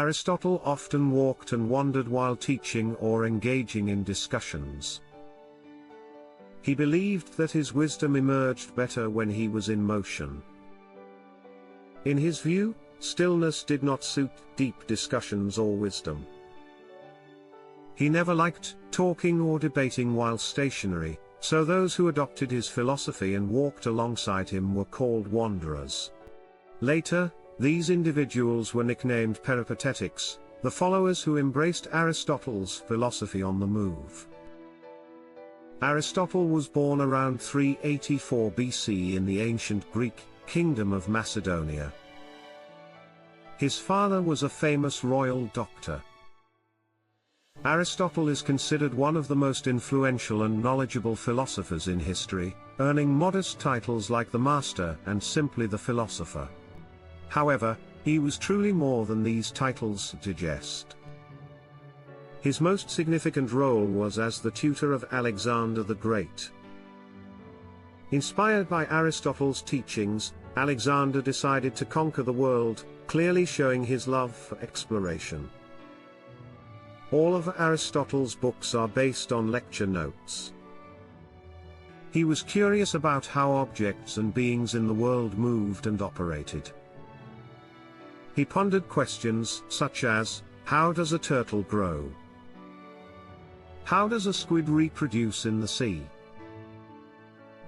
Aristotle often walked and wandered while teaching or engaging in discussions. He believed that his wisdom emerged better when he was in motion. In his view, stillness did not suit deep discussions or wisdom. He never liked talking or debating while stationary, so those who adopted his philosophy and walked alongside him were called wanderers. Later, these individuals were nicknamed Peripatetics, the followers who embraced Aristotle's philosophy on the move. Aristotle was born around 384 BC in the ancient Greek kingdom of Macedonia. His father was a famous royal doctor. Aristotle is considered one of the most influential and knowledgeable philosophers in history, earning modest titles like the Master and simply the Philosopher. However, he was truly more than these titles suggest. His most significant role was as the tutor of Alexander the Great. Inspired by Aristotle's teachings, Alexander decided to conquer the world, clearly showing his love for exploration. All of Aristotle's books are based on lecture notes. He was curious about how objects and beings in the world moved and operated. He pondered questions such as, how does a turtle grow? How does a squid reproduce in the sea?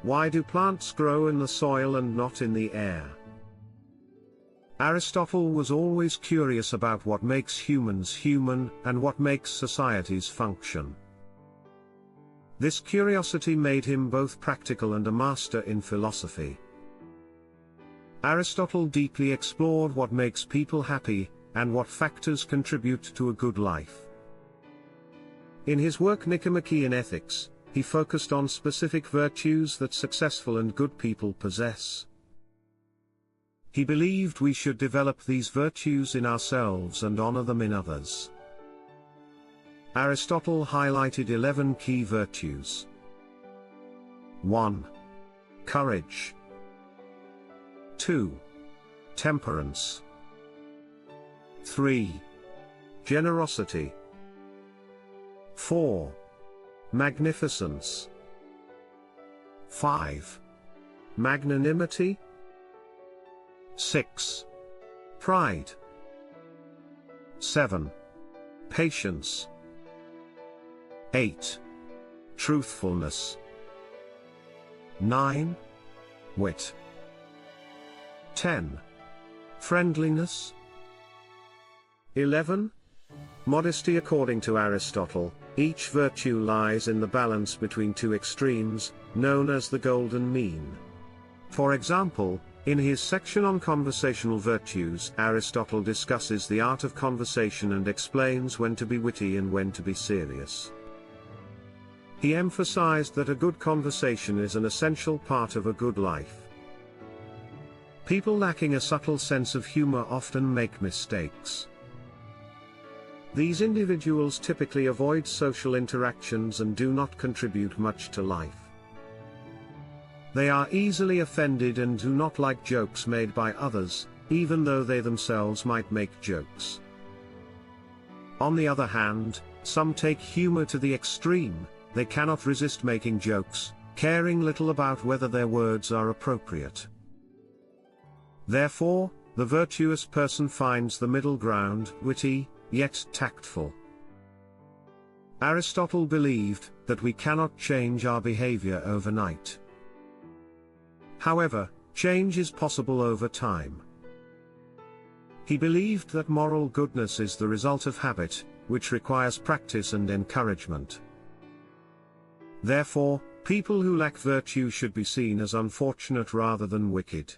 Why do plants grow in the soil and not in the air? Aristotle was always curious about what makes humans human and what makes societies function. This curiosity made him both practical and a master in philosophy. Aristotle deeply explored what makes people happy, and what factors contribute to a good life. In his work Nicomachean Ethics, he focused on specific virtues that successful and good people possess. He believed we should develop these virtues in ourselves and honor them in others. Aristotle highlighted 11 key virtues. 1. Courage. 2. Temperance. 3. Generosity. 4. Magnificence. 5. Magnanimity. 6. Pride. 7. Patience. 8. Truthfulness. 9. Wit. 10. Friendliness. 11. Modesty. According to Aristotle, each virtue lies in the balance between two extremes, known as the golden mean. For example, in his section on conversational virtues, Aristotle discusses the art of conversation and explains when to be witty and when to be serious. He emphasized that a good conversation is an essential part of a good life. People lacking a subtle sense of humor often make mistakes. These individuals typically avoid social interactions and do not contribute much to life. They are easily offended and do not like jokes made by others, even though they themselves might make jokes. On the other hand, some take humor to the extreme. They cannot resist making jokes, caring little about whether their words are appropriate. Therefore, the virtuous person finds the middle ground, witty, yet tactful. Aristotle believed that we cannot change our behavior overnight. However, change is possible over time. He believed that moral goodness is the result of habit, which requires practice and encouragement. Therefore, people who lack virtue should be seen as unfortunate rather than wicked.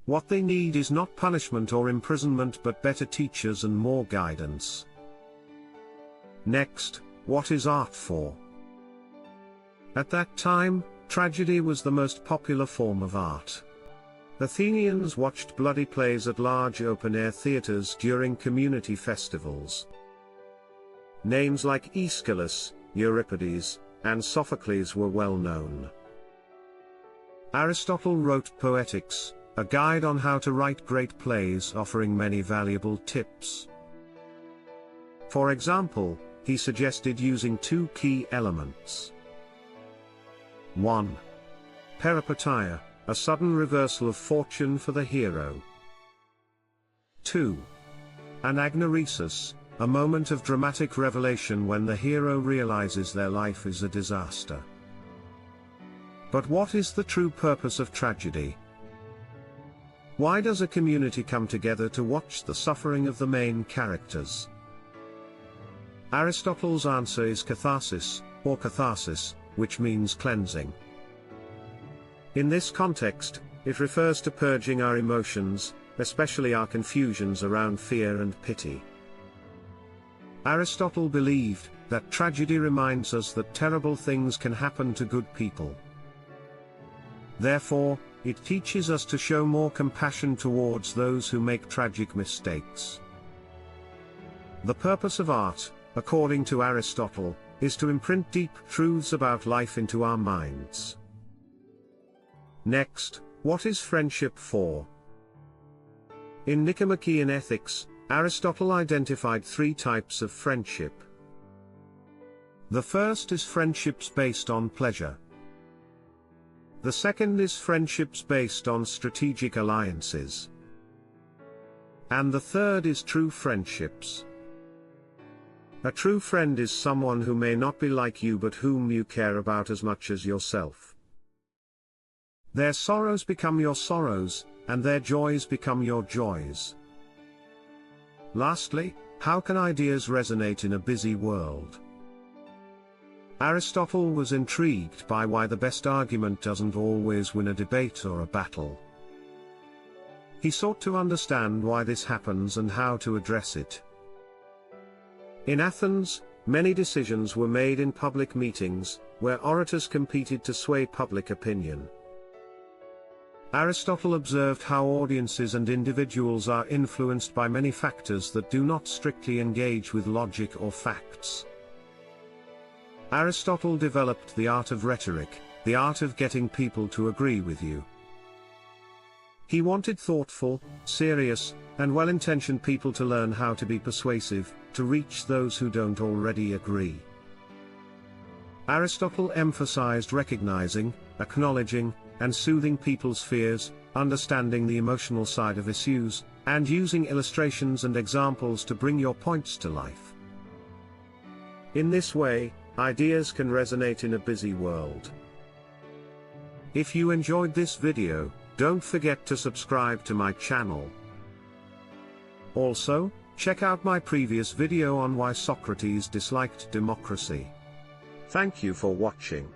What they need is not punishment or imprisonment but better teachers and more guidance. Next, what is art for? At that time, tragedy was the most popular form of art. Athenians watched bloody plays at large open-air theaters during community festivals. Names like Aeschylus, Euripides, and Sophocles were well known. Aristotle wrote Poetics, a guide on how to write great plays offering many valuable tips. For example, he suggested using two key elements. 1. Peripatetic, a sudden reversal of fortune for the hero. 2. Anagnoresis, a moment of dramatic revelation when the hero realizes their life is a disaster. But what is the true purpose of tragedy? Why does a community come together to watch the suffering of the main characters? Aristotle's answer is catharsis, or catharsis, which means cleansing. In this context, it refers to purging our emotions, especially our confusions around fear and pity. Aristotle believed that tragedy reminds us that terrible things can happen to good people. Therefore, it teaches us to show more compassion towards those who make tragic mistakes. The purpose of art, according to Aristotle, is to imprint deep truths about life into our minds. Next, what is friendship for? In Nicomachean Ethics, Aristotle identified three types of friendship. The first is friendships based on pleasure. The second is friendships based on strategic alliances. And the third is true friendships. A true friend is someone who may not be like you but whom you care about as much as yourself. Their sorrows become your sorrows, and their joys become your joys. Lastly, how can ideas resonate in a busy world? Aristotle was intrigued by why the best argument doesn't always win a debate or a battle. He sought to understand why this happens and how to address it. In Athens, many decisions were made in public meetings, where orators competed to sway public opinion. Aristotle observed how audiences and individuals are influenced by many factors that do not strictly engage with logic or facts. Aristotle developed the art of rhetoric, the art of getting people to agree with you. He wanted thoughtful, serious, and well-intentioned people to learn how to be persuasive, to reach those who don't already agree. Aristotle emphasized recognizing, acknowledging, and soothing people's fears, understanding the emotional side of issues, and using illustrations and examples to bring your points to life. In this way, ideas can resonate in a busy world. If you enjoyed this video, don't forget to subscribe to my channel. Also, check out my previous video on why Socrates disliked democracy. Thank you for watching.